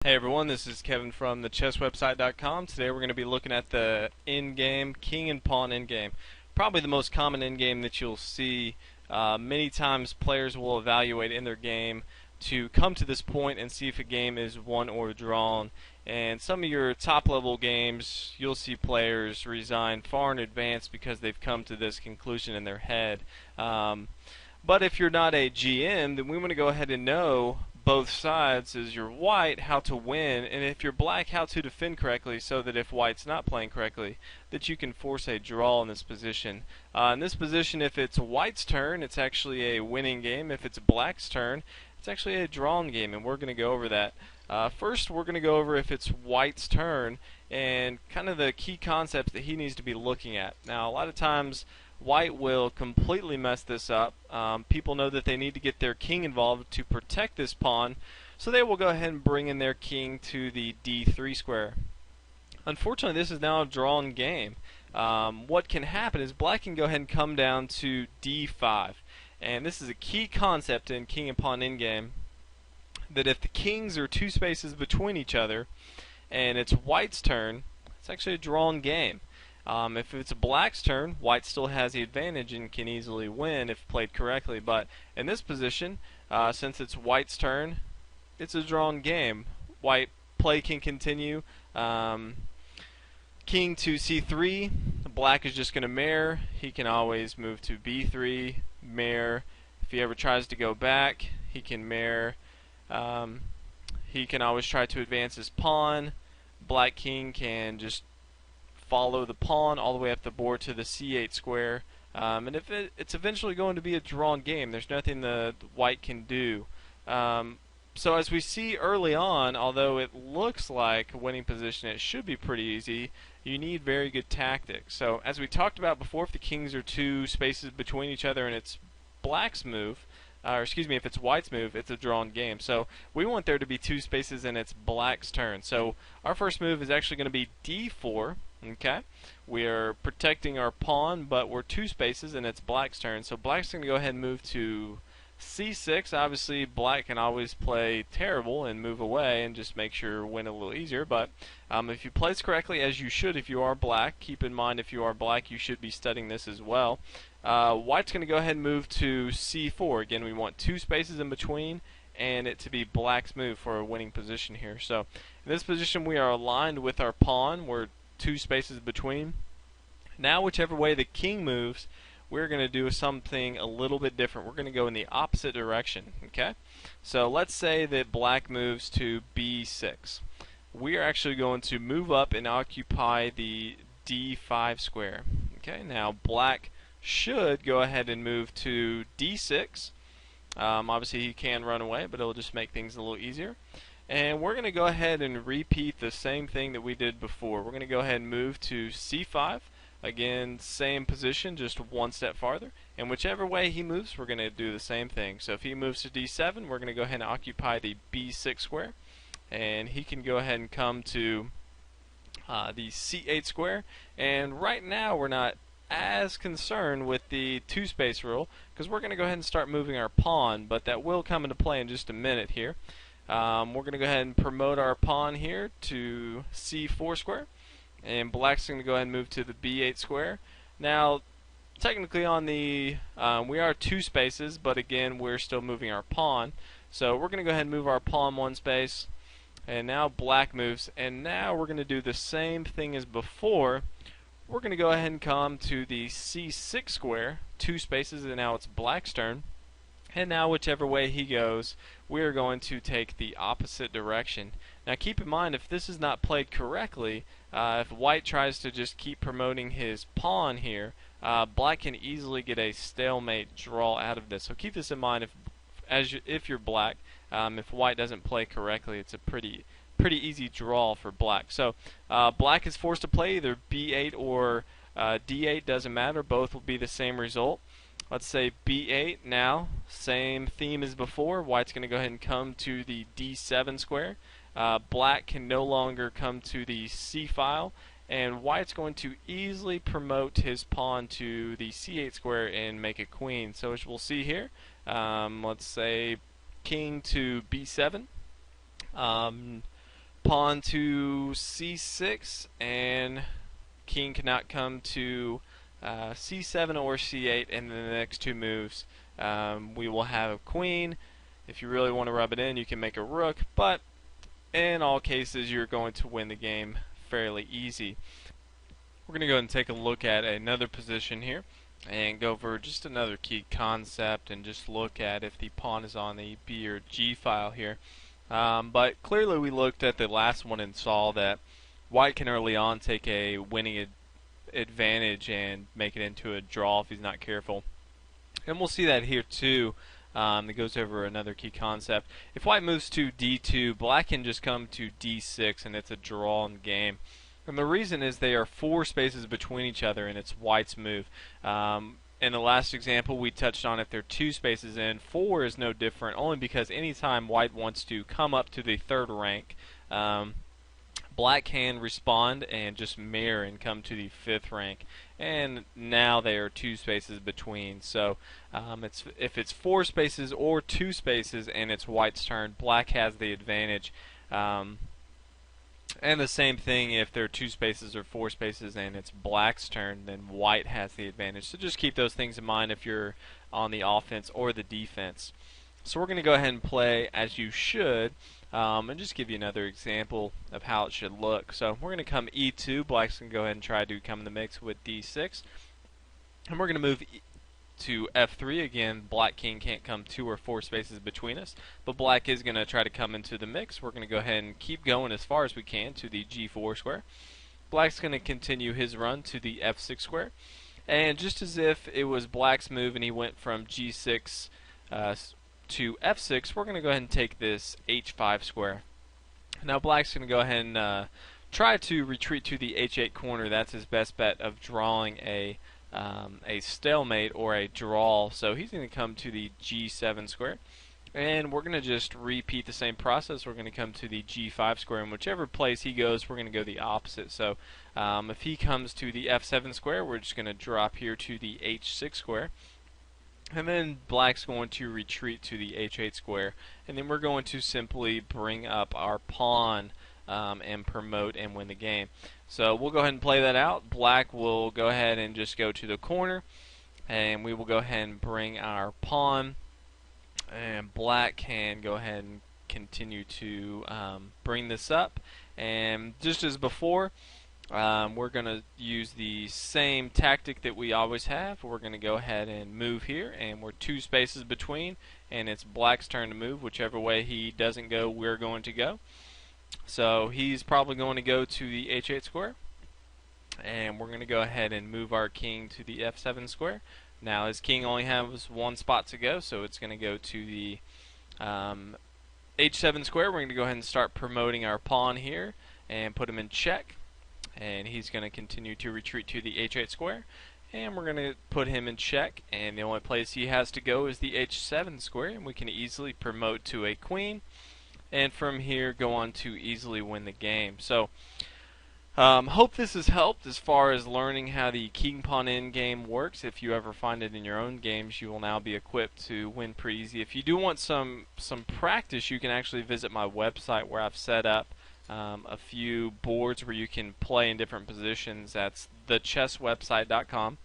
Hey everyone, this is Kevin from the chesswebsite.com. Today we're going to be looking at the endgame, king and pawn endgame. Probably the most common endgame that you'll see. Many times players will evaluate in their game to come to this point and see if a game is won or drawn. And some of your top level games, you'll see players resign far in advance because they've come to this conclusion in their head. But if you're not a GM, then we want to go ahead and know both sides as you're white how to win, and if you're black how to defend correctly, so that if white's not playing correctly, that you can force a draw in this position. In this position, if it's white's turn, it's actually a winning game. If it's black's turn, it's actually a drawn game, and we're going to go over that. First, we're going to go over if it's white's turn and kind of the key concepts that he needs to be looking at. Now, a lot of times white will completely mess this up. People know that they need to get their king involved to protect this pawn, so they will go ahead and bring in their king to the d3 square. Unfortunately, this is now a drawn game. What can happen is black can go ahead and come down to d5, and this is a key concept in king and pawn endgame, that if the kings are two spaces between each other and it's white's turn, it's actually a drawn game. If it's black's turn, white still has the advantage and can easily win if played correctly. But in this position, since it's white's turn, it's a drawn game. White play can continue. King to c3. Black is just going to mare. He can always move to b3, mare. If he ever tries to go back, he can mare. He can always try to advance his pawn. Black king can just follow the pawn all the way up the board to the c8 square, and if it's eventually going to be a drawn game, there's nothing the white can do. So as we see early on, although it looks like a winning position, it should be pretty easy. You need very good tactics. So as we talked about before, if the kings are two spaces between each other and it's black's move, or excuse me, if it's white's move, it's a drawn game. So we want there to be two spaces and it's black's turn. So our first move is actually going to be d4. Okay, we are protecting our pawn, but we're two spaces and it's black's turn. So black's going to go ahead and move to c6. Obviously, black can always play terrible and move away and just make sure win a little easier. But if you place correctly, as you should if you are black, keep in mind if you are black, you should be studying this as well. White's going to go ahead and move to c4. Again, we want two spaces in between and it to be black's move for a winning position here. So in this position, we are aligned with our pawn. We're two spaces between. Now, whichever way the king moves, we're going to do something a little bit different. We're going to go in the opposite direction. Okay, so let's say that black moves to b6. We are actually going to move up and occupy the d5 square. Okay, now black should go ahead and move to d6. Obviously he can run away, but it'll just make things a little easier. And we're going to go ahead and repeat the same thing that we did before. We're going to go ahead and move to c5. Again, same position, just one step farther. And whichever way he moves, we're going to do the same thing. So if he moves to d7, we're going to go ahead and occupy the b6 square. And he can go ahead and come to the c8 square. And right now we're not as concerned with the two space rule, because we're going to go ahead and start moving our pawn, but that will come into play in just a minute here. We're going to go ahead and promote our pawn here to c4 square, and black's going to go ahead and move to the b8 square. Now, technically on the we are two spaces, but again we're still moving our pawn, so we're going to go ahead and move our pawn one space, and now black moves, and now we're going to do the same thing as before. We're going to go ahead and come to the c6 square, two spaces, and now it's black's turn. And now whichever way he goes, we're going to take the opposite direction. Now keep in mind, if this is not played correctly, if white tries to just keep promoting his pawn here, black can easily get a stalemate draw out of this. So keep this in mind if you're black. If white doesn't play correctly, it's a pretty easy draw for black. So black is forced to play either b8 or d8, doesn't matter, both will be the same result. Let's say b8 now, same theme as before. White's going to go ahead and come to the d7 square. Black can no longer come to the c file, and white's going to easily promote his pawn to the c8 square and make a queen. So as we'll see here, let's say king to b7. pawn to c6, and king cannot come to c7 or c8, and then the next two moves we will have a queen. If you really want to rub it in, you can make a rook, but in all cases you're going to win the game fairly easy. We're going to go ahead and take a look at another position here and go over just another key concept and just look at if the pawn is on the B or G file here. But clearly we looked at the last one and saw that white can early on take a winning advantage and make it into a draw if he's not careful. And we'll see that here too. It goes over another key concept. If white moves to D2, black can just come to D6 and it's a draw in the game. And the reason is they are 4 spaces between each other and it's white's move. In the last example we touched on if they're 2 spaces in, 4 is no different, only because anytime white wants to come up to the 3rd rank, black can respond and just mirror and come to the 5th rank. And now they are 2 spaces between. So if it's 4 spaces or 2 spaces and it's white's turn, black has the advantage. And the same thing if there are 2 spaces or 4 spaces and it's black's turn, then white has the advantage. So just keep those things in mind if you're on the offense or the defense. So we're going to go ahead and play as you should, and just give you another example of how it should look. So we're going to come E2, black's going to go ahead and try to come in the mix with D6. And we're going to move to F3 again. Black king can't come 2 or 4 spaces between us, but black is going to try to come into the mix. We're going to go ahead and keep going as far as we can to the G4 square. Black's going to continue his run to the F6 square, and just as if it was black's move and he went from G6 to F6, we're going to go ahead and take this H5 square. Now black's going to go ahead and try to retreat to the H8 corner. That's his best bet of drawing a stalemate or a draw. So he's going to come to the G7 square, and we're going to just repeat the same process. We're going to come to the G5 square, and whichever place he goes, we're going to go the opposite. So if he comes to the F7 square, we're just going to drop here to the H6 square, and then black's going to retreat to the H8 square, and then we're going to simply bring up our pawn and promote and win the game. So we'll go ahead and play that out. Black will go ahead and just go to the corner, and we will go ahead and bring our pawn, and black can go ahead and continue to bring this up. And just as before, we're going to use the same tactic that we always have. We're going to go ahead and move here, and we're 2 spaces between, and it's black's turn to move. Whichever way he doesn't go, we're going to go. So he's probably going to go to the H8 square, and we're going to go ahead and move our king to the F7 square. Now his king only has 1 spot to go, so it's going to go to the H7 square. We're going to go ahead and start promoting our pawn here and put him in check, and he's going to continue to retreat to the H8 square, and we're going to put him in check, and the only place he has to go is the H7 square, and we can easily promote to a queen, and from here go on to easily win the game. So hope this has helped as far as learning how the king pawn endgame works. If you ever find it in your own games, you will now be equipped to win pretty easy. If you do want some practice, you can actually visit my website where I've set up a few boards where you can play in different positions. That's thechesswebsite.com.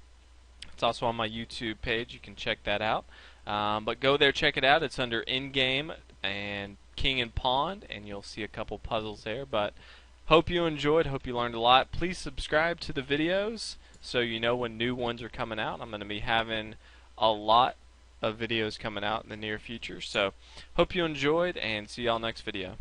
It's also on my YouTube page. You can check that out. But go there, check it out. It's under Endgame and King and Pawn, and you'll see a couple puzzles there. But hope you enjoyed. Hope you learned a lot. Please subscribe to the videos so you know when new ones are coming out. I'm going to be having a lot of videos coming out in the near future. So hope you enjoyed, and see y'all next video.